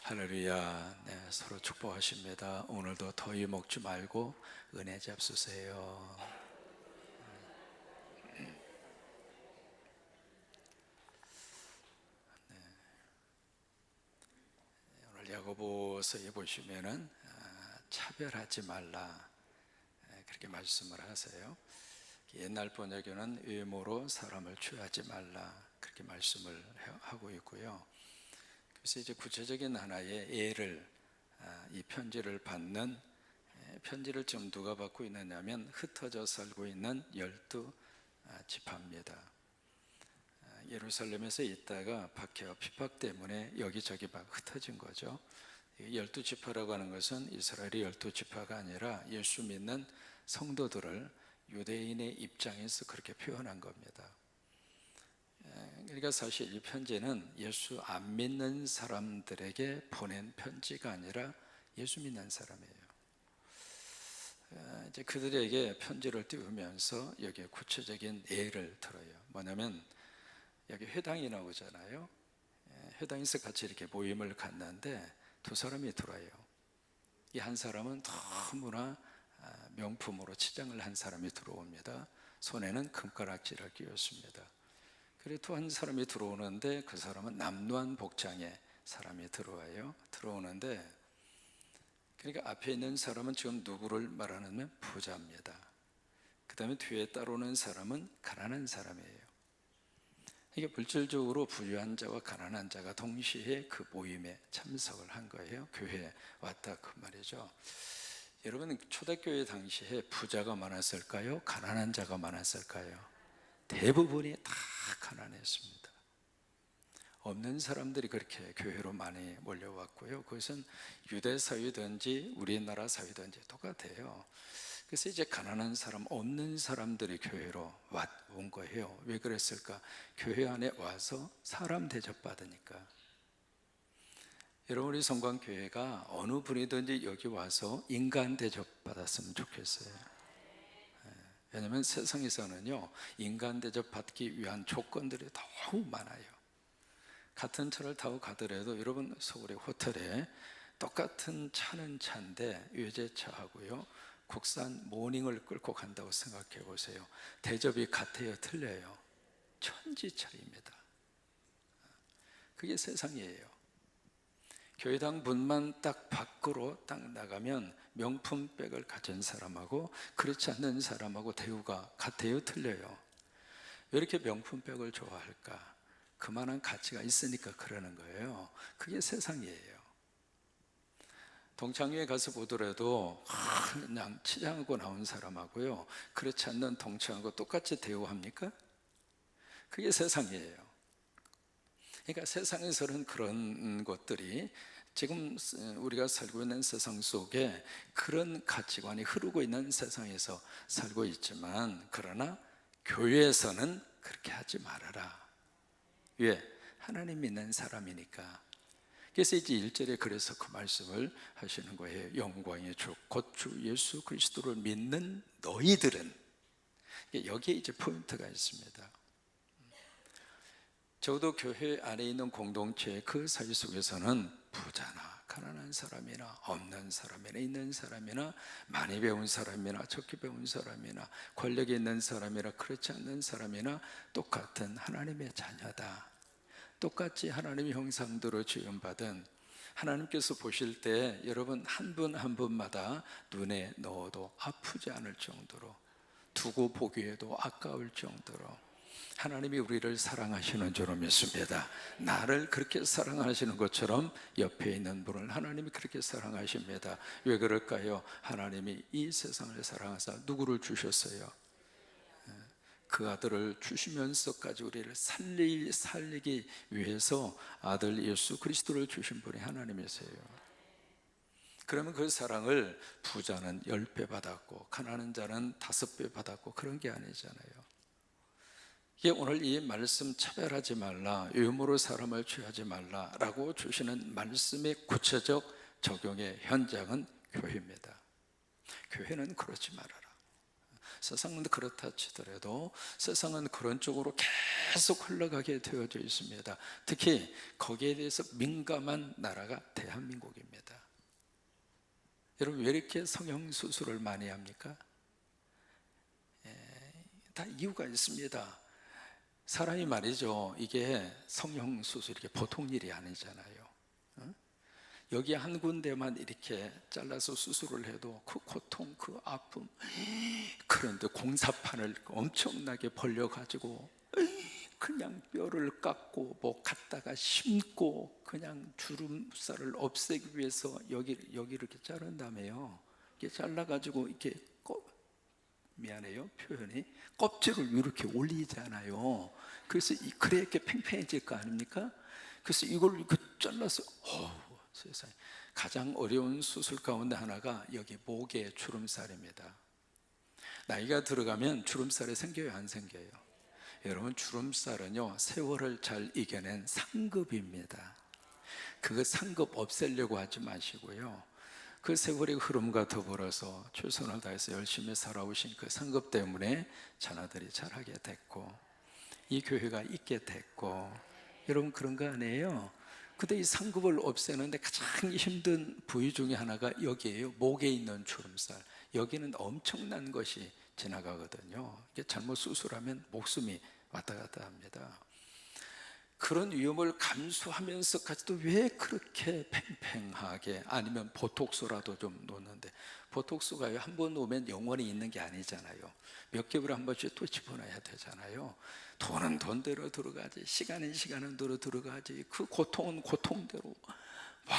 할렐루야. 네, 서로 축복하십니다. 오늘도 더위 먹지 말고 은혜 잡수세요. 오늘 야고보서에 보시면은 차별하지 말라 그렇게 말씀을 하세요. 옛날 번역에는 외모로 사람을 취하지 말라 그렇게 말씀을 하고 있고요. 그래서 이제 구체적인 하나의 예를 이 편지를 받는 편지를 지금 누가 받고 있느냐면 흩어져 살고 있는 12지파입니다. 예루살렘에서 있다가 박해와 핍박 때문에 여기저기 막 흩어진 거죠. 12지파라고 하는 것은 이스라엘의 12지파가 아니라 예수 믿는 성도들을 유대인의 입장에서 그렇게 표현한 겁니다. 그러니까 사실 이 편지는 예수 안 믿는 사람들에게 보낸 편지가 아니라 예수 믿는 사람이에요. 이제 그들에게 편지를 띄우면서 여기에 구체적인 예를 들어요. 뭐냐면 여기 회당이 나오잖아요. 회당에서 같이 이렇게 모임을 갖는데 두 사람이 들어요. 이 한 사람은 너무나 명품으로 치장을 한 사람이 들어옵니다. 손에는 금가락지를 끼웠습니다. 그리고 또 한 사람이 들어오는데 그 사람은 남루한 복장의 사람이 들어와요. 들어오는데 그러니까 앞에 있는 사람은 지금 누구를 말하냐면 부자입니다. 그 다음에 뒤에 따라오는 사람은 가난한 사람이에요. 이게 물질적으로 부유한 자와 가난한 자가 동시에 그 모임에 참석을 한 거예요. 교회에 왔다 그 말이죠. 여러분 초대교회 당시에 부자가 많았을까요? 가난한 자가 많았을까요? 대부분이 다 가난했습니다. 없는 사람들이 그렇게 교회로 많이 몰려왔고요. 그것은 유대 사회든지 우리나라 사회든지 똑같아요. 그래서 이제 가난한 사람, 없는 사람들이 교회로 온 거예요. 왜 그랬을까? 교회 안에 와서 사람 대접받으니까. 여러분 우리 성광교회가 어느 분이든지 여기 와서 인간 대접받았으면 좋겠어요. 왜냐하면 세상에서는요 인간 대접받기 위한 조건들이 너무 많아요. 같은 차를 타고 가더라도 여러분 서울의 호텔에 똑같은 차는 차인데 외제차하고요 국산 모닝을 끌고 간다고 생각해 보세요. 대접이 같아요 틀려요? 천지차이입니다. 그게 세상이에요. 교회당 문만 딱 밖으로 딱 나가면 명품백을 가진 사람하고 그렇지 않는 사람하고 대우가 같아요 틀려요? 왜 이렇게 명품백을 좋아할까? 그만한 가치가 있으니까 그러는 거예요. 그게 세상이에요. 동창회에 가서 보더라도 그냥 치장하고 나온 사람하고요 그렇지 않는 동창하고 똑같이 대우합니까? 그게 세상이에요. 그러니까 세상에서는 그런 것들이 지금 우리가 살고 있는 세상 속에 그런 가치관이 흐르고 있는 세상에서 살고 있지만 그러나 교회에서는 그렇게 하지 말아라. 왜? 하나님 믿는 사람이니까. 그래서 이제 1절에 그래서 그 말씀을 하시는 거예요. 영광의 주 곧 주 예수 그리스도를 믿는 너희들은, 여기에 이제 포인트가 있습니다. 적어도 교회 안에 있는 공동체 그 사이 속에서는 부자나 가난한 사람이나 없는 사람이나 있는 사람이나 많이 배운 사람이나 적게 배운 사람이나 권력이 있는 사람이나 그렇지 않는 사람이나 똑같은 하나님의 자녀다. 똑같이 하나님의 형상대로 지음받은, 하나님께서 보실 때 여러분 한 분 한 분마다 눈에 넣어도 아프지 않을 정도로, 두고 보기에도 아까울 정도로 하나님이 우리를 사랑하시는 줄로 믿습니다. 나를 그렇게 사랑하시는 것처럼 옆에 있는 분을 하나님이 그렇게 사랑하십니다. 왜 그럴까요? 하나님이 이 세상을 사랑하사 누구를 주셨어요? 그 아들을 주시면서까지 우리를 살리기 위해서 아들 예수 그리스도를 주신 분이 하나님이세요. 그러면 그 사랑을 부자는 10배 받았고 가난한 자는 5배 받았고 그런 게 아니잖아요. 오늘 이 말씀 차별하지 말라, 외모로 사람을 취하지 말라라고 주시는 말씀의 구체적 적용의 현장은 교회입니다. 교회는 그러지 말아라. 세상은 그렇다 치더라도 세상은 그런 쪽으로 계속 흘러가게 되어져 있습니다. 특히 거기에 대해서 민감한 나라가 대한민국입니다. 여러분, 왜 이렇게 성형수술을 많이 합니까? 다 이유가 있습니다. 사람이 말이죠, 이게 성형수술 이게 보통 일이 아니잖아요. 여기 한 군데만 이렇게 잘라서 수술을 해도 그 고통, 그 아픔, 그런데 공사판을 엄청나게 벌려가지고 그냥 뼈를 깎고 뭐 갖다가 심고 그냥 주름살을 없애기 위해서 여기를 이렇게 자른다며요. 이렇게 잘라가지고 이렇게 미안해요 표현이, 껍질을 이렇게 올리잖아요. 그래서 그래 이렇게 팽팽해질 거 아닙니까? 그래서 이걸 이렇게 잘라서 세상에, 가장 어려운 수술 가운데 하나가 여기 목의 주름살입니다. 나이가 들어가면 주름살이 생겨요, 안 생겨요? 여러분, 주름살은요 세월을 잘 이겨낸 상급입니다. 그 상급 없애려고 하지 마시고요, 그 세월의 흐름과 더불어서 최선을 다해서 열심히 살아오신 그 상급 때문에 자녀들이 잘하게 됐고 이 교회가 있게 됐고, 여러분 그런 거 아니에요? 근데 이 상급을 없애는데 가장 힘든 부위 중에 하나가 여기에요. 목에 있는 주름살. 여기는 엄청난 것이 지나가거든요. 이게 잘못 수술하면 목숨이 왔다 갔다 합니다. 그런 위험을 감수하면서까지도 왜 그렇게 팽팽하게, 아니면 보톡스라도 좀 놓는데, 보톡스가 한 번 놓으면 영원히 있는 게 아니잖아요. 몇 개월에 한 번씩 또 집어넣어야 되잖아요. 돈은 돈대로 들어가지, 시간은 시간대로 들어가지, 그 고통은 고통대로. 와,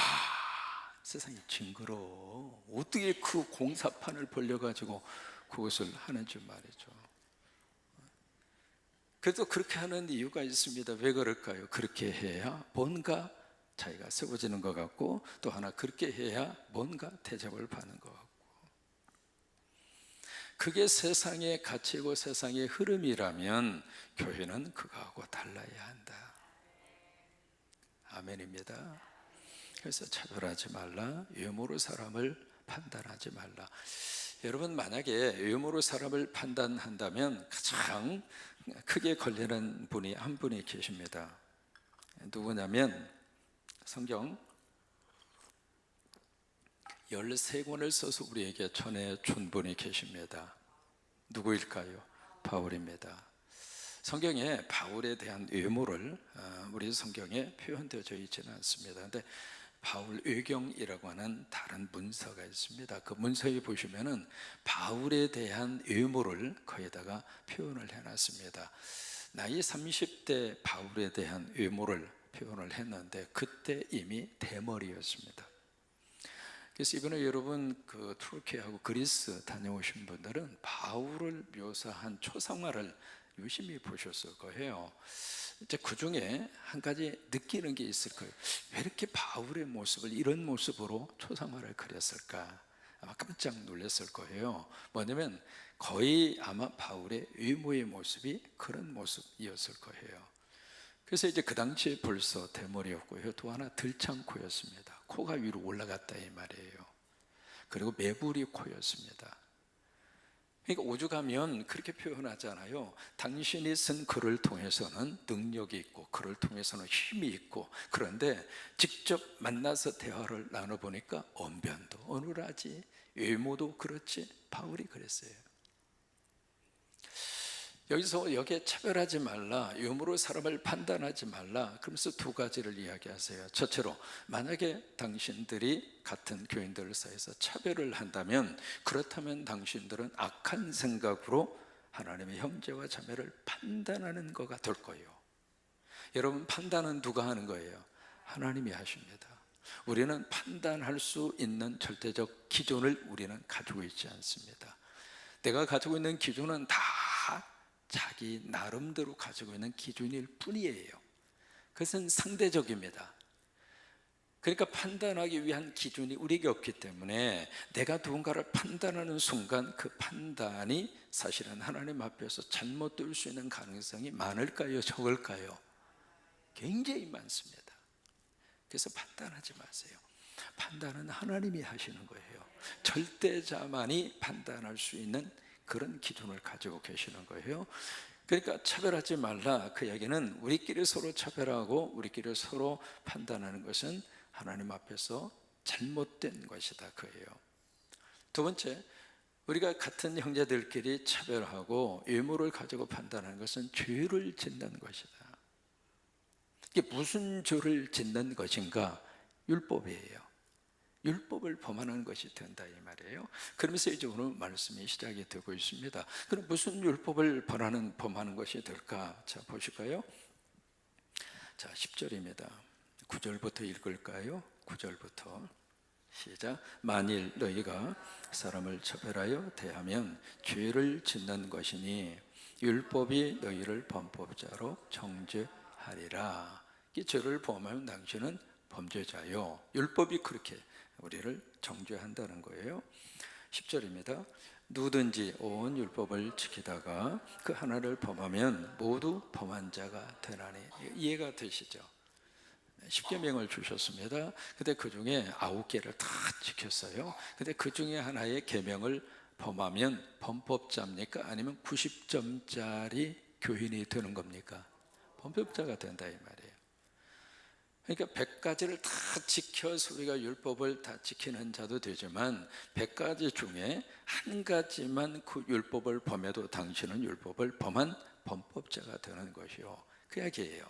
세상이 징그러워. 어떻게 그 공사판을 벌려가지고 그것을 하는지 말이죠. 그래도 그렇게 하는 이유가 있습니다. 왜 그럴까요? 그렇게 해야 뭔가 자기가 세워지는 것 같고, 또 하나 그렇게 해야 뭔가 대접을 받는 것 같고. 그게 세상의 가치고 세상의 흐름이라면 교회는 그거하고 달라야 한다. 아멘입니다. 그래서 차별하지 말라, 외모로 사람을 판단하지 말라. 여러분, 만약에 외모로 사람을 판단한다면 가장 크게 걸리는 분이 한 분이 계십니다. 누구냐면 성경 13권을 써서 우리에게 전해준 분이 계십니다. 누구일까요? 바울입니다. 성경에 바울에 대한 외모를 우리 성경에 표현되어 있지는 않습니다. 그런데 바울 외경이라고 하는 다른 문서가 있습니다. 그 문서에 보시면은 바울에 대한 외모를 거기다가 표현을 해놨습니다. 나이 30대 바울에 대한 외모를 표현을 했는데 그때 이미 대머리였습니다. 그래서 이번에 여러분 그 투르키하고 그리스 다녀오신 분들은 바울을 묘사한 초상화를 유심히 보셨을 거예요. 이제 그 중에 한 가지 느끼는 게 있을 거예요. 왜 이렇게 바울의 모습을 이런 모습으로 초상화를 그렸을까? 아마 깜짝 놀랐을 거예요. 뭐냐면 거의 아마 바울의 외모의 모습이 그런 모습이었을 거예요. 그래서 이제 그 당시에 벌써 대머리였고요, 또 하나 들창코였습니다. 코가 위로 올라갔다 이 말이에요. 그리고 매부리 코였습니다. 그러니까 오죽하면 그렇게 표현하잖아요. 당신이 쓴 글을 통해서는 능력이 있고 글을 통해서는 힘이 있고, 그런데 직접 만나서 대화를 나눠보니까 언변도 어눌하지, 외모도 그렇지. 바울이 그랬어요. 여기서 여기에 차별하지 말라, 외모로 사람을 판단하지 말라, 그러면서 두 가지를 이야기하세요. 첫째로, 만약에 당신들이 같은 교인들 사이에서 차별을 한다면, 그렇다면 당신들은 악한 생각으로 하나님의 형제와 자매를 판단하는 거가 될 거예요. 여러분, 판단은 누가 하는 거예요? 하나님이 하십니다. 우리는 판단할 수 있는 절대적 기준을 우리는 가지고 있지 않습니다. 내가 가지고 있는 기준은 다 자기 나름대로 가지고 있는 기준일 뿐이에요. 그것은 상대적입니다. 그러니까 판단하기 위한 기준이 우리에게 없기 때문에 내가 누군가를 판단하는 순간 그 판단이 사실은 하나님 앞에서 잘못될 수 있는 가능성이 많을까요? 적을까요? 굉장히 많습니다. 그래서 판단하지 마세요. 판단은 하나님이 하시는 거예요. 절대자만이 판단할 수 있는 그런 기준을 가지고 계시는 거예요. 그러니까 차별하지 말라, 그 이야기는 우리끼리 서로 차별하고 우리끼리 서로 판단하는 것은 하나님 앞에서 잘못된 것이다, 그예요. 두 번째, 우리가 같은 형제들끼리 차별하고 유무를 가지고 판단하는 것은 죄를 짓는 것이다. 이게 무슨 죄를 짓는 것인가? 율법이에요. 율법을 범하는 것이 된다, 이 말이에요. 그러면서 이제 오늘 말씀이 시작이 되고 있습니다. 그럼 무슨 율법을 범하는 것이 될까? 자, 보실까요? 자, 10절입니다. 9절부터 읽을까요? 9절부터 시작. 만일 너희가 사람을 차별하여 대하면 죄를 짓는 것이니 율법이 너희를 범법자로 정죄하리라. 이 죄를 범하면 당신은 범죄자요. 율법이 그렇게 우리를 정죄한다는 거예요. 10절입니다. 누구든지 온 율법을 지키다가 그 하나를 범하면 모두 범한 자가 되나니. 이해가 되시죠? 10계명을 주셨습니다. 근데 그 중에 9개를 다 지켰어요. 근데 그 중에 하나의 계명을 범하면 범법자입니까? 아니면 90점짜리 교인이 되는 겁니까? 범법자가 된다, 이 말이에요. 그러니까 100가지를 다 지켜서 우리가 율법을 다 지키는 자도 되지만 100가지 중에 한 가지만 그 율법을 범해도 당신은 율법을 범한 범법자가 되는 것이요, 그 이야기예요.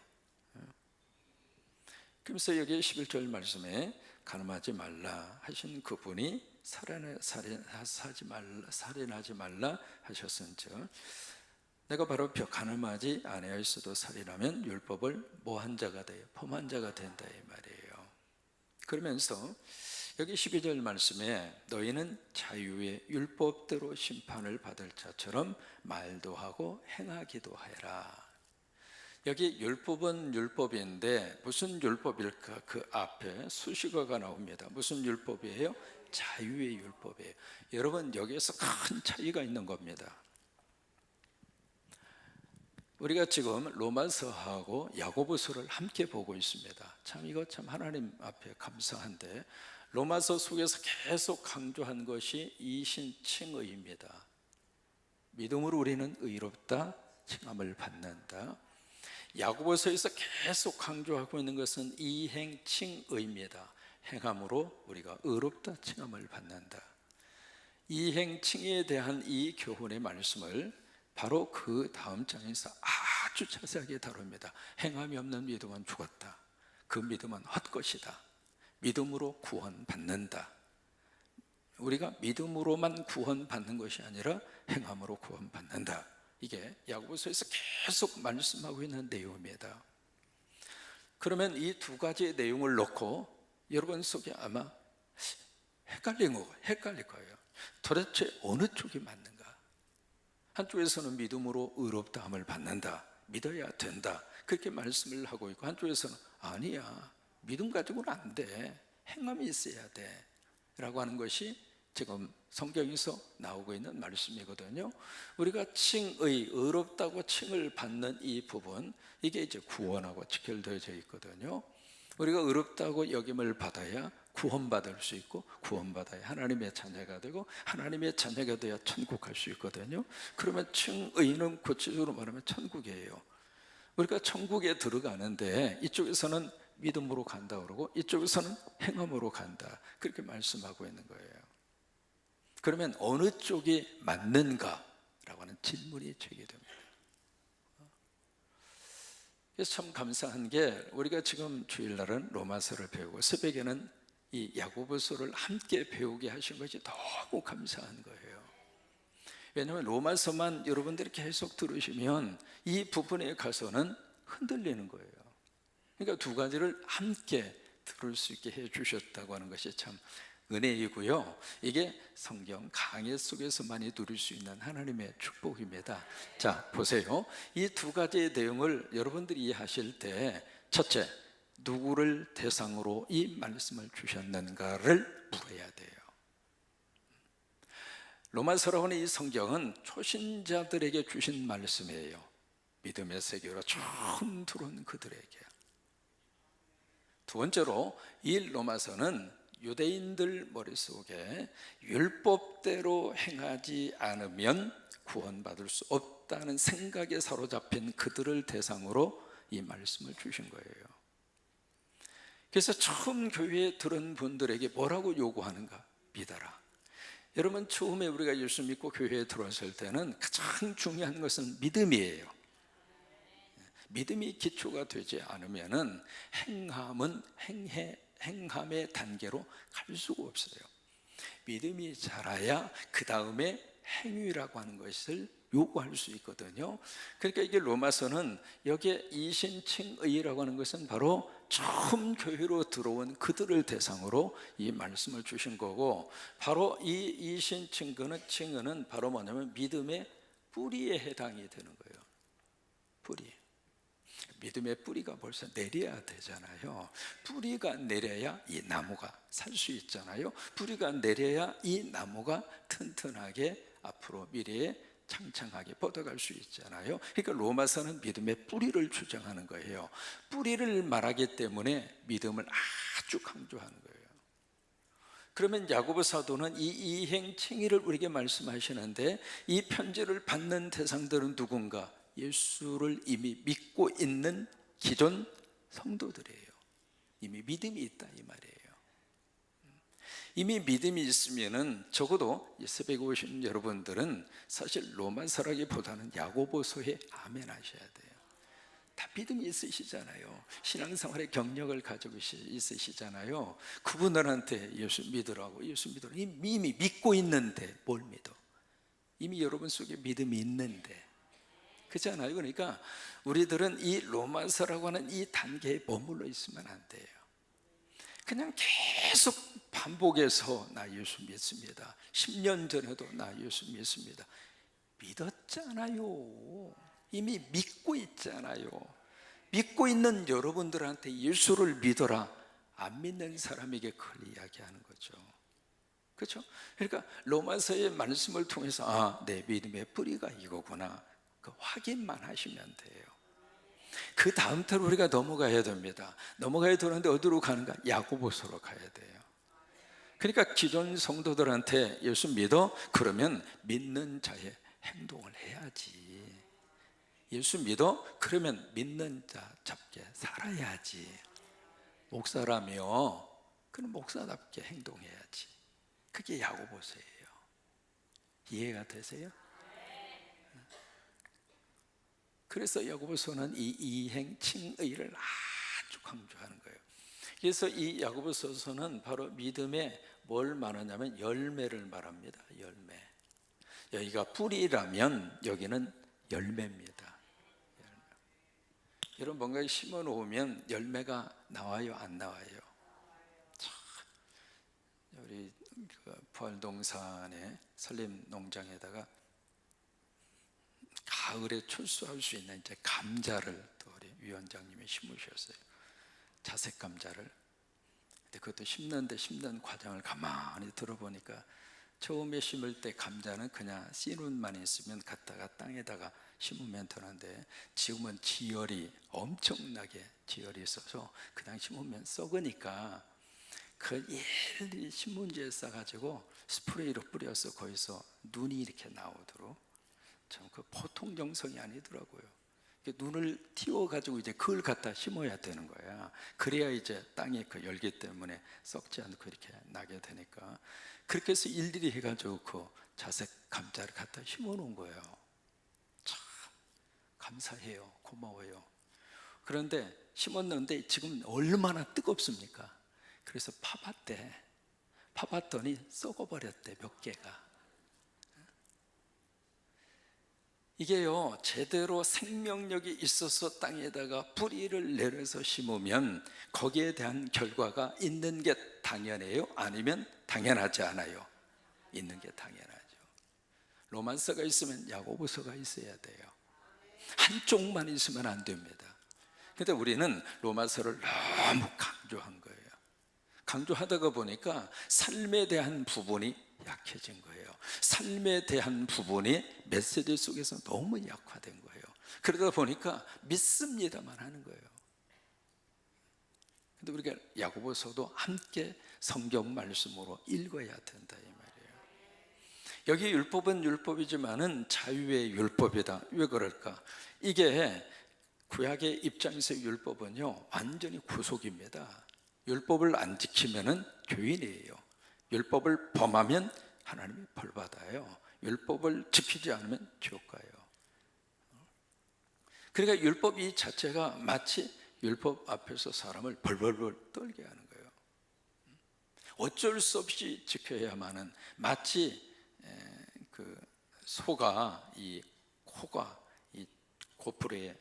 그래서 여기 11절 말씀에 가늠하지 말라 하신 그분이 살인하지 말라 하셨은즉, 내가 바로 가늠하지 아니하였어도 살인하면 율법을 뭐한 자가 돼요? 범한 자가 된다, 이 말이에요. 그러면서 여기 12절 말씀에 너희는 자유의 율법대로 심판을 받을 자처럼 말도 하고 행하기도 해라. 여기 율법은 율법인데 무슨 율법일까? 그 앞에 수식어가 나옵니다. 무슨 율법이에요? 자유의 율법이에요. 여러분, 여기에서 큰 차이가 있는 겁니다. 우리가 지금 로마서하고 야고보서를 함께 보고 있습니다. 참 이거 참 하나님 앞에 감사한데, 로마서 속에서 계속 강조한 것이 이신칭의입니다. 믿음으로 우리는 의롭다, 칭함을 받는다. 야고보서에서 계속 강조하고 있는 것은 이행칭의입니다. 행함으로 우리가 의롭다, 칭함을 받는다. 이행칭의에 대한 이 교훈의 말씀을 바로 그 다음 장에서 아주 자세하게 다룹니다. 행함이 없는 믿음은 죽었다. 그 믿음은 헛것이다. 믿음으로 구원받는다. 우리가 믿음으로만 구원받는 것이 아니라 행함으로 구원받는다. 이게 야고보서에서 계속 말씀하고 있는 내용입니다. 그러면 이 두 가지의 내용을 놓고 여러분 속에 아마 헷갈릴 거예요. 도대체 어느 쪽이 맞는가? 한쪽에서는 믿음으로 의롭다함을 받는다, 믿어야 된다, 그렇게 말씀을 하고 있고, 한쪽에서는 아니야, 믿음 가지고는 안 돼, 행함이 있어야 돼 라고 하는 것이 지금 성경에서 나오고 있는 말씀이거든요. 우리가 칭의, 의롭다고 칭을 받는 이 부분, 이게 이제 구원하고 직결되어져 있거든요. 우리가 의롭다고 여김을 받아야 구원받을 수 있고, 구원받아야 하나님의 자녀가 되고, 하나님의 자녀가 되어야 천국 갈 수 있거든요. 그러면 칭의는 구체적으로 말하면 천국이에요. 우리가 천국에 들어가는데 이쪽에서는 믿음으로 간다 그러고 이쪽에서는 행함으로 간다, 그렇게 말씀하고 있는 거예요. 그러면 어느 쪽이 맞는가라고 하는 질문이 제기됩니다. 그래서 참 감사한 게, 우리가 지금 주일날은 로마서를 배우고 새벽에는 이 야고보서를 함께 배우게 하신 것이 너무 감사한 거예요. 왜냐하면 로마서만 여러분들이 계속 들으시면 이 부분에 가서는 흔들리는 거예요. 그러니까 두 가지를 함께 들을 수 있게 해주셨다고 하는 것이 참 은혜이고요. 이게 성경 강해 속에서만이 누릴 수 있는 하나님의 축복입니다. 자, 보세요. 이 두 가지의 내용을 여러분들이 이해하실 때, 첫째, 누구를 대상으로 이 말씀을 주셨는가를 물어야 돼요. 로마서라고 하는 이 성경은 초신자들에게 주신 말씀이에요. 믿음의 세계로 처음 들어온 그들에게. 두 번째로 이 로마서는 유대인들 머릿속에 율법대로 행하지 않으면 구원받을 수 없다는 생각에 사로잡힌 그들을 대상으로 이 말씀을 주신 거예요. 그래서 처음 교회에 들은 분들에게 뭐라고 요구하는가? 믿어라. 여러분, 처음에 우리가 예수 믿고 교회에 들어왔을 때는 가장 중요한 것은 믿음이에요. 믿음이 기초가 되지 않으면 행함의 단계로 갈 수가 없어요. 믿음이 자라야 그 다음에 행위라고 하는 것을 요구할 수 있거든요. 그러니까 이게 로마서는 여기에 이신칭의라고 하는 것은 바로 처음 교회로 들어온 그들을 대상으로 이 말씀을 주신 거고, 바로 이 이신칭의는 바로 뭐냐면 믿음의 뿌리에 해당이 되는 거예요. 뿌리. 믿음의 뿌리가 벌써 내려야 되잖아요. 뿌리가 내려야 이 나무가 살 수 있잖아요. 뿌리가 내려야 이 나무가 튼튼하게 앞으로 미래에 창창하게 뻗어갈 수 있잖아요. 그러니까 로마서는 믿음의 뿌리를 주장하는 거예요. 뿌리를 말하기 때문에 믿음을 아주 강조하는 거예요. 그러면 야고보 사도는 이 이행칭의를 우리에게 말씀하시는데, 이 편지를 받는 대상들은 누군가? 예수를 이미 믿고 있는 기존 성도들이에요. 이미 믿음이 있다 이 말이에요. 이미 믿음이 있으면은 적어도 새벽에 오신 여러분들은 사실 로마서라기보다는 야고보서에 아멘 하셔야 돼요. 다 믿음이 있으시잖아요. 신앙생활의 경력을 가지고 있으시잖아요. 그분들한테 예수 믿으라고, 예수 믿으라고. 이미 믿고 있는데 뭘 믿어? 이미 여러분 속에 믿음이 있는데, 그렇잖아요. 그러니까 우리들은 이 로마서라고 하는 이 단계에 머물러 있으면 안 돼요. 그냥 계속 반복해서 나 예수 믿습니다. 10년 전에도 나 예수 믿습니다. 믿었잖아요. 이미 믿고 있잖아요. 믿고 있는 여러분들한테 예수를 믿어라, 안 믿는 사람에게 그걸 이야기하는 거죠. 그렇죠? 그러니까 로마서의 말씀을 통해서 내 믿음의 뿌리가 이거구나, 그 확인만 하시면 돼요. 그 다음 태로 우리가 넘어가야 됩니다. 넘어가야 되는데 어디로 가는가? 야고보서로 가야 돼요. 그러니까 기존 성도들한테 예수 믿어? 그러면 믿는 자의 행동을 해야지. 예수 믿어? 그러면 믿는 자 잡게 살아야지. 목사라며 그럼 목사답게 행동해야지. 그게 야고보서예요. 이해가 되세요? 그래서 야고보서는 이 이행칭의를 아주 강조하는 거예요. 그래서 이 야고보서는 바로 믿음에 뭘 말하냐면 열매를 말합니다. 열매. 여기가 뿌리라면 여기는 열매입니다. 열매. 여러분, 뭔가 심어 놓으면 열매가 나와요, 안 나와요? 우리 부활동산의 설립농장에다가 가을에 출수할 수 있는 이제 감자를 또 우리 위원장님이 심으셨어요. 자색 감자를. 근데 그것도 심는 과정을 가만히 들어보니까 처음에 심을 때 감자는 그냥 씨눈만 있으면 갖다가 땅에다가 심으면 되는데, 지금은 엄청나게 지열이 있어서 그냥 심으면 썩으니까 그 일일이 신문지에 싸가지고 스프레이로 뿌려서 거기서 눈이 이렇게 나오도록, 참 그 보통 정성이 아니더라고요. 눈을 띄워가지고 이제 그걸 갖다 심어야 되는 거야. 그래야 이제 땅에 그 열기 때문에 썩지 않고 이렇게 나게 되니까, 그렇게 해서 일일이 해가지고 그 자색 감자를 갖다 심어 놓은 거예요. 참 감사해요. 고마워요. 그런데 심었는데 지금 얼마나 뜨겁습니까? 그래서 파봤더니 썩어버렸대, 몇 개가. 이게요, 제대로 생명력이 있어서 땅에다가 뿌리를 내려서 심으면 거기에 대한 결과가 있는 게 당연해요? 아니면 당연하지 않아요? 있는 게 당연하죠. 로마서가 있으면 야고보서가 있어야 돼요. 한쪽만 있으면 안 됩니다. 근데 우리는 로마서를 너무 강조한 거예요. 강조하다가 보니까 삶에 대한 부분이 약해진 거예요. 삶에 대한 부분이 메시지 속에서 너무 약화된 거예요. 그러다 보니까 믿습니다만 하는 거예요. 근데 우리가 야고보서도 함께 성경 말씀으로 읽어야 된다 이 말이에요. 여기 율법은 율법이지만은 자유의 율법이다. 왜 그럴까? 이게 구약의 입장에서 율법은요 완전히 구속입니다. 율법을 안 지키면은 죄인이에요. 율법을 범하면 하나님이 벌 받아요. 율법을 지키지 않으면 지옥 가요. 그러니까 율법 이 자체가 마치 율법 앞에서 사람을 벌벌벌 떨게 하는 거예요. 어쩔 수 없이 지켜야만은, 마치 그 소가 이 코가 이 고풀에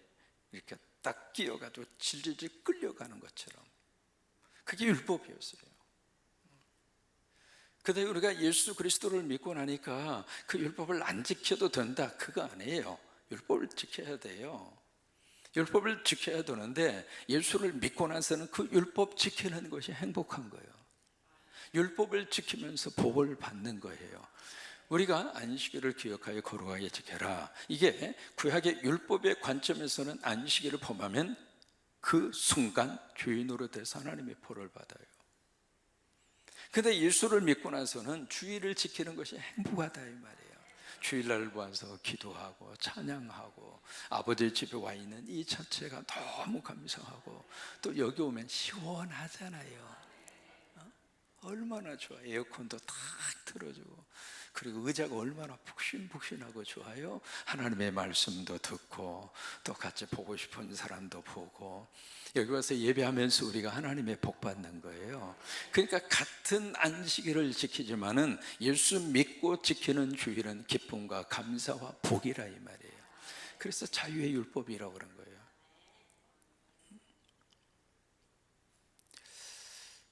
이렇게 딱 끼어가지고 질질질 끌려가는 것처럼 그게 율법이었어요. 근데 우리가 예수 그리스도를 믿고 나니까 그 율법을 안 지켜도 된다, 그거 아니에요. 율법을 지켜야 돼요. 율법을 지켜야 되는데 예수를 믿고 나서는 그 율법 지키는 것이 행복한 거예요. 율법을 지키면서 복을 받는 거예요. 우리가 안식일을 기억하여 거룩하게 지켜라, 이게 구약의 율법의 관점에서는 안식일을 범하면 그 순간 죄인으로 돼서 하나님의 벌을 받아요. 근데 예수를 믿고 나서는 주일을 지키는 것이 행복하다 이 말이에요. 주일날 와서 기도하고 찬양하고 아버지 집에 와 있는 이 자체가 너무 감사하고, 또 여기 오면 시원하잖아요. 얼마나 좋아. 에어컨도 탁 틀어주고, 그리고 의자가 얼마나 푹신푹신하고 좋아요. 하나님의 말씀도 듣고 또 같이 보고 싶은 사람도 보고, 여기 와서 예배하면서 우리가 하나님의 복 받는 거예요. 그러니까 같은 안식일을 지키지만은 예수 믿고 지키는 주일은 기쁨과 감사와 복이라 이 말이에요. 그래서 자유의 율법이라고 그런 거예요.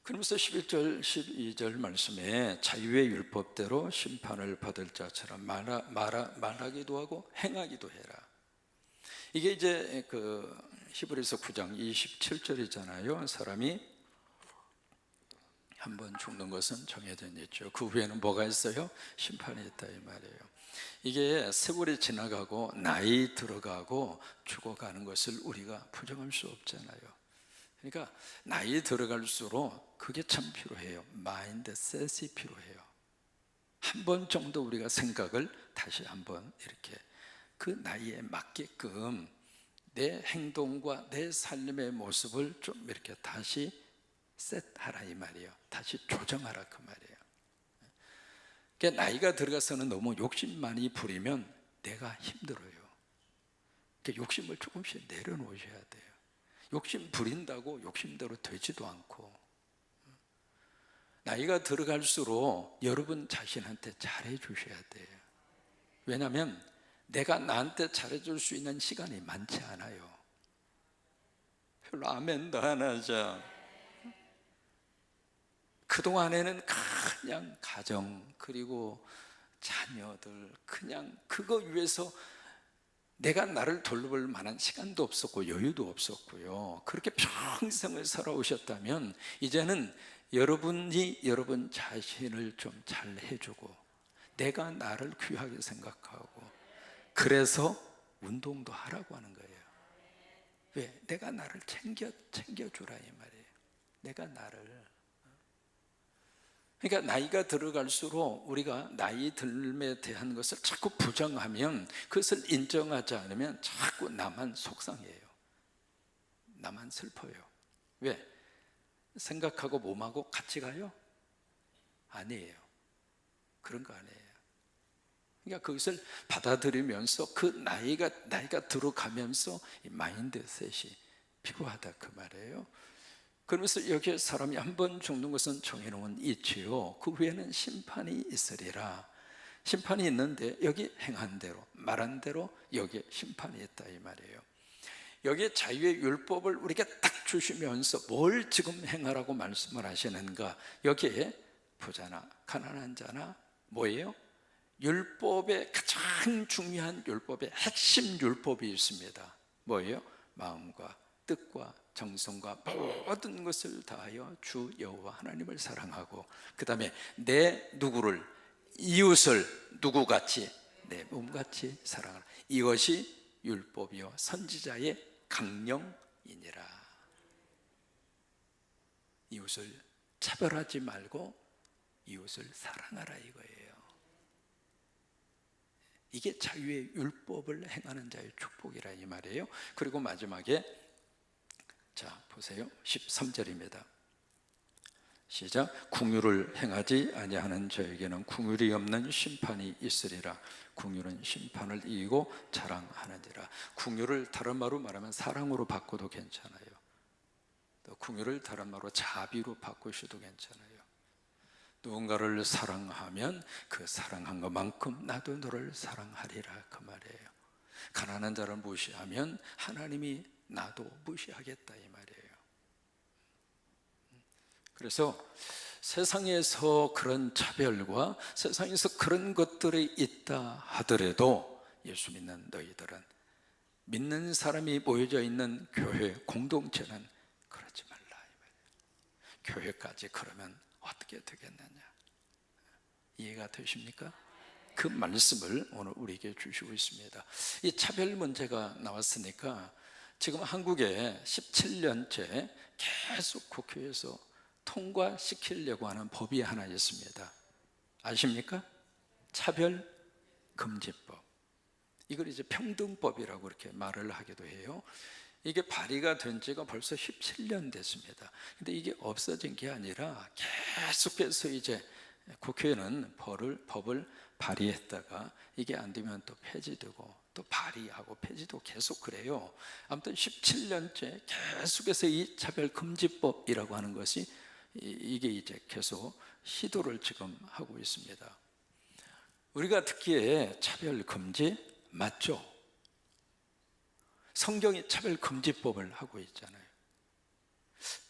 그러면서 11절 12절 말씀에 자유의 율법대로 심판을 받을 자처럼 말하기도 하고 행하기도 해라. 이게 이제 그 히브리서 9장 27절이잖아요. 사람이 한번 죽는 것은 정해져 있죠. 그 후에는 뭐가 있어요? 심판이 있다 이 말이에요. 이게 세월이 지나가고 나이 들어가고 죽어가는 것을 우리가 부정할 수 없잖아요. 그러니까 나이 들어갈수록 그게 참 필요해요. 마인드셋이 필요해요. 한 번 정도 우리가 생각을 다시 한번 이렇게 그 나이에 맞게끔 내 행동과 내 삶의 모습을 좀 이렇게 다시 셋하라 이 말이에요. 다시 조정하라 그 말이에요. 그러니까 나이가 들어가서는 너무 욕심 많이 부리면 내가 힘들어요. 그러니까 욕심을 조금씩 내려놓으셔야 돼요. 욕심 부린다고 욕심대로 되지도 않고, 나이가 들어갈수록 여러분 자신한테 잘해 주셔야 돼요. 왜냐하면 내가 나한테 잘해줄 수 있는 시간이 많지 않아요. 별로 아멘도 안 하죠. 그동안에는 그냥 가정 그리고 자녀들 그냥 그거 위해서 내가 나를 돌볼 만한 시간도 없었고 여유도 없었고요. 그렇게 평생을 살아오셨다면 이제는 여러분이 여러분 자신을 좀 잘 해주고 내가 나를 귀하게 생각하고, 그래서 운동도 하라고 하는 거예요. 왜? 내가 나를 챙겨주라 이 말이에요. 내가 나를. 그러니까 나이가 들어갈수록 우리가 나이 들음에 대한 것을 자꾸 부정하면, 그것을 인정하지 않으면 자꾸 나만 속상해요. 나만 슬퍼요. 왜? 생각하고 몸하고 같이 가요? 아니에요. 그런 거 아니에요. 그러니까 그것을 받아들이면서 그 나이가 들어가면서 이 마인드셋이 필요하다 그 말이에요. 그러면서 여기에 사람이 한 번 죽는 것은 정해놓은 이치요 그 후에는 심판이 있으리라. 심판이 있는데 여기 행한 대로 말한 대로 여기에 심판이 있다 이 말이에요. 여기에 자유의 율법을 우리에게 딱 주시면서 뭘 지금 행하라고 말씀을 하시는가? 여기에 부자나 가난한 자나 뭐예요? 율법의 가장 중요한 율법의 핵심 율법이 있습니다. 뭐예요? 마음과 뜻과 정성과 모든 것을 다하여 주 여호와 하나님을 사랑하고, 그 다음에 내 누구를, 이웃을 누구같이 내 몸같이 사랑하라. 이것이 율법이요 선지자의 강령이니라. 이웃을 차별하지 말고 이웃을 사랑하라 이거예요. 이게 자유의 율법을 행하는 자의 축복이라 이 말이에요. 그리고 마지막에 자 보세요. 13절입니다. 시작. 긍휼을 행하지 아니하는 자에게는 긍휼이 없는 심판이 있으리라. 긍휼은 심판을 이기고 자랑하느니라. 긍휼을 다른 말로 말하면 사랑으로 바꿔도 괜찮아요. 또 긍휼을 다른 말로 자비로 바꾸셔도 괜찮아요. 누군가를 사랑하면 그 사랑한 것만큼 나도 너를 사랑하리라 그 말이에요. 가난한 자를 무시하면 하나님이 나도 무시하겠다 이 말이에요. 그래서 세상에서 그런 차별과 세상에서 그런 것들이 있다 하더라도 예수 믿는 너희들은, 믿는 사람이 모여져 있는 교회 공동체는 그러지 말라 이 말이에요. 교회까지 그러면 어떻게 되겠느냐. 이해가 되십니까? 그 말씀을 오늘 우리에게 주시고 있습니다. 이 차별 문제가 나왔으니까 지금 한국에 17년째 계속 국회에서 통과시키려고 하는 법이 하나 있습니다. 아십니까? 차별금지법. 이걸 이제 평등법이라고 이렇게 말을 하기도 해요. 이게 발의가 된 지가 벌써 17년 됐습니다. 근데 이게 없어진 게 아니라 계속해서 이제 국회는 법을 발의했다가 이게 안 되면 또 폐지되고 또 발의하고 폐지도 계속 그래요. 아무튼 17년째 계속해서 이 차별금지법이라고 하는 것이 이게 이제 계속 시도를 지금 하고 있습니다. 우리가 듣기에 차별금지 맞죠? 성경이 차별금지법을 하고 있잖아요.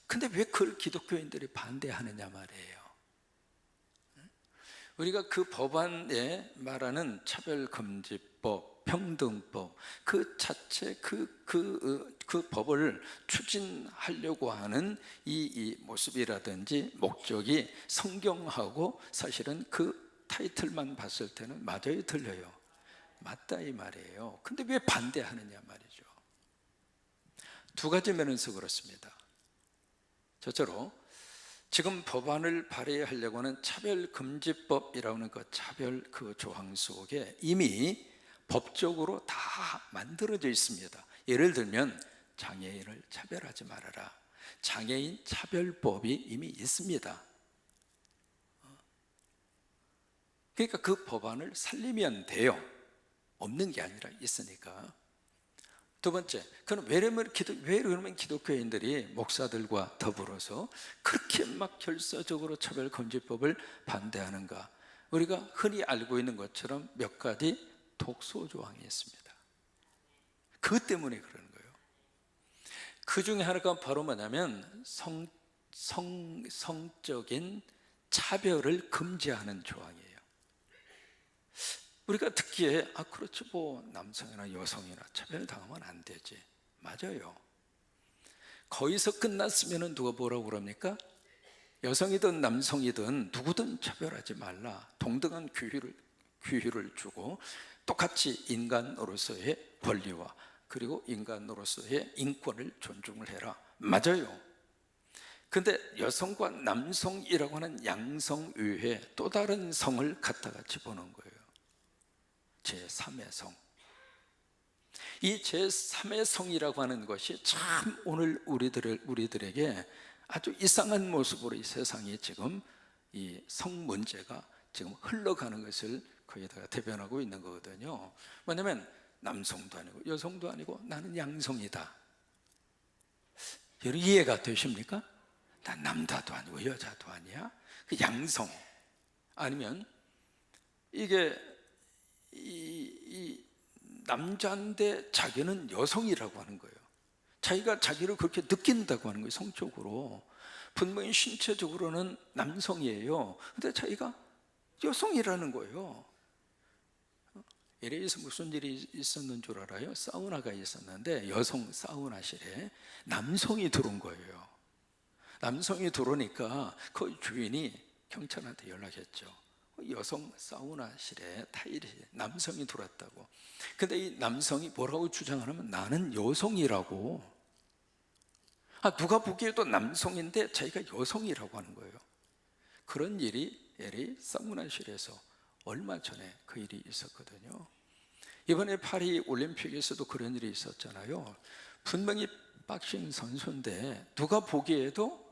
근데 왜 그걸 기독교인들이 반대하느냐 말이에요. 우리가 그 법안에 말하는 차별금지법, 평등법 그 자체 그 법을 추진하려고 하는 이 모습이라든지 목적이 성경하고 사실은 그 타이틀만 봤을 때는 맞아요, 틀려요? 맞다 이 말이에요. 근데 왜 반대하느냐 말이죠. 두 가지 면에서 그렇습니다. 첫째로 지금 법안을 발의하려고 하는 차별금지법이라고 하는 그 차별 그 조항 속에 이미 법적으로 다 만들어져 있습니다. 예를 들면 장애인을 차별하지 말아라. 장애인 차별법이 이미 있습니다. 그러니까 그 법안을 살리면 돼요. 없는 게 아니라 있으니까. 두 번째, 왜 그러면 기독교인들이 목사들과 더불어서 그렇게 막 결사적으로 차별금지법을 반대하는가? 우리가 흔히 알고 있는 것처럼 몇 가지 독소조항이 있습니다. 그것 때문에 그러는 거예요. 그 중에 하나가 바로 뭐냐면 성적인 차별을 금지하는 조항이에요. 우리가 듣기에 그렇죠, 뭐 남성이나 여성이나 차별당하면 안 되지. 맞아요. 거기서 끝났으면 누가 뭐라고 그럽니까? 여성이든 남성이든 누구든 차별하지 말라. 동등한 규율을 주고 똑같이 인간으로서의 권리와 그리고 인간으로서의 인권을 존중을 해라. 맞아요. 근데 여성과 남성이라고 하는 양성 외에 또 다른 성을 갖다가 집어넣은 거예요. 제3의 성. 이 제3의 성이라고 하는 것이 참 오늘 우리들에게 아주 이상한 모습으로 이 세상이 지금 이 성 문제가 지금 흘러가는 것을 거기다가 대변하고 있는 거거든요. 뭐냐면 남성도 아니고 여성도 아니고 나는 양성이다. 여러분 이해가 되십니까? 난 남자도 아니고 여자도 아니야. 그 양성. 아니면 이게 이 남자인데 자기는 여성이라고 하는 거예요. 자기가 자기를 그렇게 느낀다고 하는 거예요. 성적으로 분명히 신체적으로는 남성이에요. 근데 자기가 여성이라는 거예요. LA에서 무슨 일이 있었는 줄 알아요? 사우나가 있었는데 여성 사우나실에 남성이 들어온 거예요. 남성이 들어오니까 그 주인이 경찰한테 연락했죠. 여성 사우나실에 타일이 남성이 들어왔다고. 근데 이 남성이 뭐라고 주장하냐면 나는 여성이라고. 누가 보기에도 남성인데 자기가 여성이라고 하는 거예요. 그런 일이 LA 사우나실에서 얼마 전에 그 일이 있었거든요. 이번에 파리 올림픽에서도 그런 일이 있었잖아요. 분명히 박싱 선수인데 누가 보기에도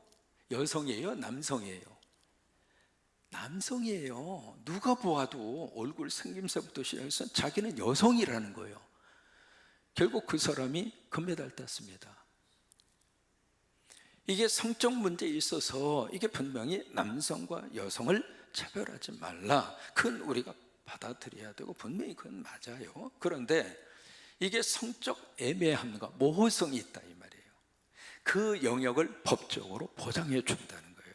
여성이에요, 남성이에요? 남성이에요. 누가 보아도 얼굴 생김새부터 시작해서 자기는 여성이라는 거예요. 결국 그 사람이 금메달 땄습니다. 이게 성적 문제에 있어서 이게 분명히 남성과 여성을 차별하지 말라, 그건 우리가 받아들여야 되고 분명히 그건 맞아요. 그런데 이게 성적 애매함과 모호성이 있다 이 말이에요. 그 영역을 법적으로 보장해 준다는 거예요.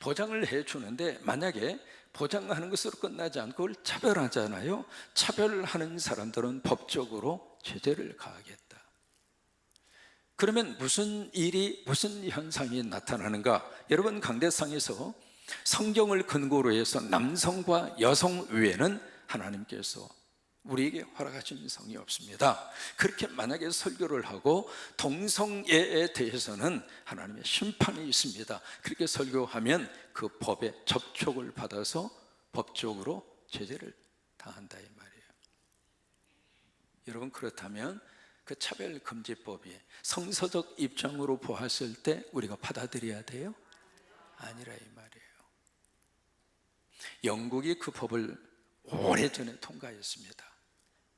보장을 해 주는데 만약에 보장하는 것으로 끝나지 않고 그걸 차별하잖아요. 차별하는 사람들은 법적으로 제재를 가하겠다. 그러면 무슨 일이, 무슨 현상이 나타나는가? 여러분, 강대상에서 성경을 근거로 해서 남성과 여성 외에는 하나님께서 우리에게 허락하신 성이 없습니다. 그렇게 만약에 설교를 하고 동성애에 대해서는 하나님의 심판이 있습니다, 그렇게 설교하면 그 법에 접촉을 받아서 법적으로 제재를 당한다 이 말이에요. 여러분, 그렇다면 그 차별금지법이 성서적 입장으로 보았을 때 우리가 받아들여야 돼요? 아니라 이 말이에요. 영국이 그 법을 오래전에 통과했습니다.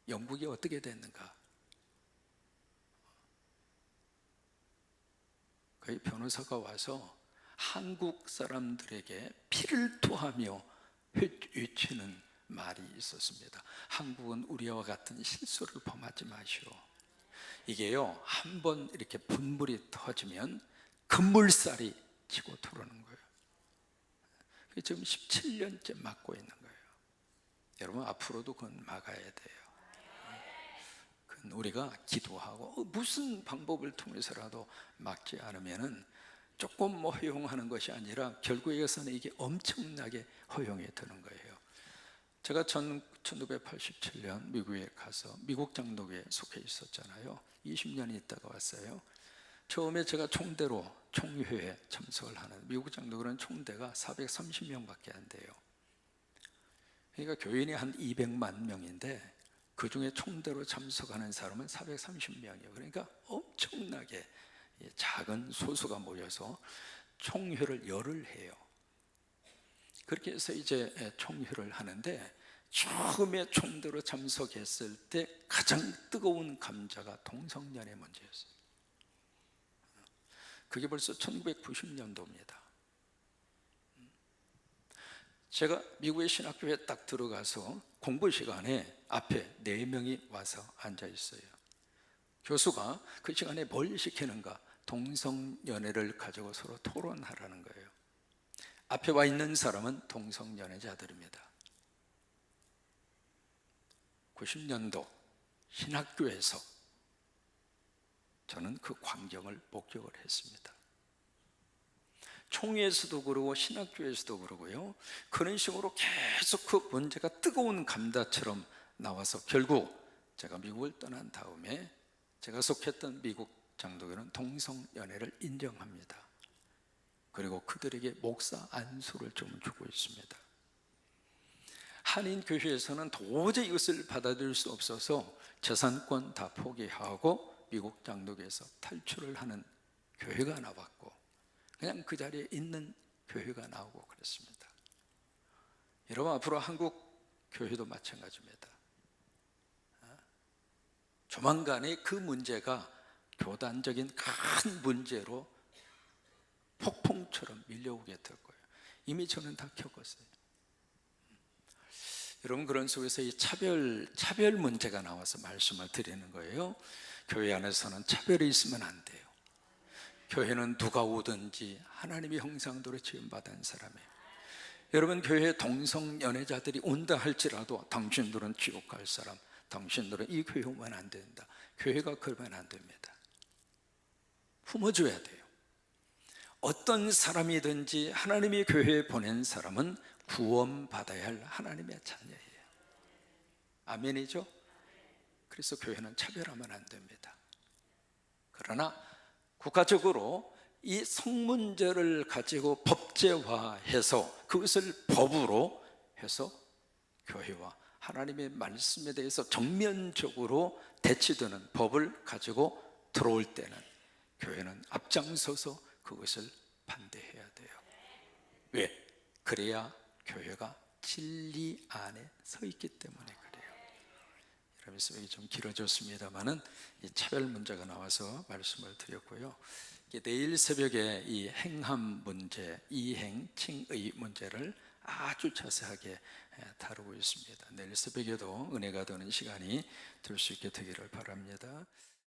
영국이 어떻게 됐는가? 거의 변호사가 와서 한국 사람들에게 피를 토하며 외치는 말이 있었습니다. 한국은 우리와 같은 실수를 범하지 마시오. 이게요, 한번 이렇게 분불이 터지면 급물살이 치고 들어오는 거예요. 지금 17년째 막고 있는 거예요. 여러분, 앞으로도 그건 막아야 돼요. 그건 우리가 기도하고 무슨 방법을 통해서라도 막지 않으면은 조금 허용하는 것이 아니라 결국에서는 이게 엄청나게 허용이 되는 거예요. 제가 1987년 미국에 가서 미국 장로교에 속해 있었잖아요. 20년이 있다가 왔어요. 처음에 제가 총대로 총회에 참석을 하는, 미국 장로교는 총대가 430명밖에 안 돼요. 그러니까 교인이 한 200만 명인데 그 중에 총대로 참석하는 사람은 430명이에요. 그러니까 엄청나게 작은 소수가 모여서 총회를 열을 해요. 그렇게 해서 이제 총회를 하는데 처음에 총대로 참석했을 때 가장 뜨거운 감자가 동성연애 문제였어요. 그게 벌써 1990년도입니다. 제가 미국의 신학교에 딱 들어가서 공부 시간에 앞에 4명이 와서 앉아 있어요. 교수가 그 시간에 뭘 시키는가? 동성연애를 가지고 서로 토론하라는 거예요. 앞에 와 있는 사람은 동성연애자들입니다. 90년도 신학교에서 저는 그 광경을 목격을 했습니다. 총회에서도 그러고 신학교에서도 그러고요, 그런 식으로 계속 그 문제가 뜨거운 감자처럼 나와서 결국 제가 미국을 떠난 다음에 제가 속했던 미국 장로교는 동성연애를 인정합니다. 그리고 그들에게 목사 안수를 좀 주고 있습니다. 한인교회에서는 도저히 이것을 받아들일 수 없어서 재산권 다 포기하고 미국 장로교에서 탈출을 하는 교회가 나왔고, 그냥 그 자리에 있는 교회가 나오고 그랬습니다. 여러분, 앞으로 한국 교회도 마찬가지입니다. 조만간에 그 문제가 교단적인 큰 문제로 폭풍처럼 밀려오게 될 거예요. 이미 저는 다 겪었어요. 여러분, 그런 속에서 이 차별 문제가 나와서 말씀을 드리는 거예요. 교회 안에서는 차별이 있으면 안 돼요. 교회는 누가 오든지 하나님의 형상대로 지음받은 사람이에요. 여러분, 교회에 동성연애자들이 온다 할지라도 당신들은 지옥 갈 사람, 당신들은 이 교회 오면 안 된다, 교회가 그러면 안 됩니다. 품어줘야 돼요. 어떤 사람이든지 하나님의 교회에 보낸 사람은 구원받아야 할 하나님의 자녀예요. 아멘이죠? 그래서 교회는 차별하면 안 됩니다. 그러나 국가적으로 이 성문제를 가지고 법제화해서 그것을 법으로 해서 교회와 하나님의 말씀에 대해서 정면적으로 대치되는 법을 가지고 들어올 때는 교회는 앞장서서 그것을 반대해야 돼요. 왜? 그래야 교회가 진리 안에 서 있기 때문에 그래요. 여러분, 수업이 좀 길어졌습니다만은 이 차별 문제가 나와서 말씀을 드렸고요. 내일 새벽에 이 행함 문제, 이행, 칭의 문제를 아주 자세하게 다루고 있습니다. 내일 새벽에도 은혜가 되는 시간이 될 수 있게 되기를 바랍니다.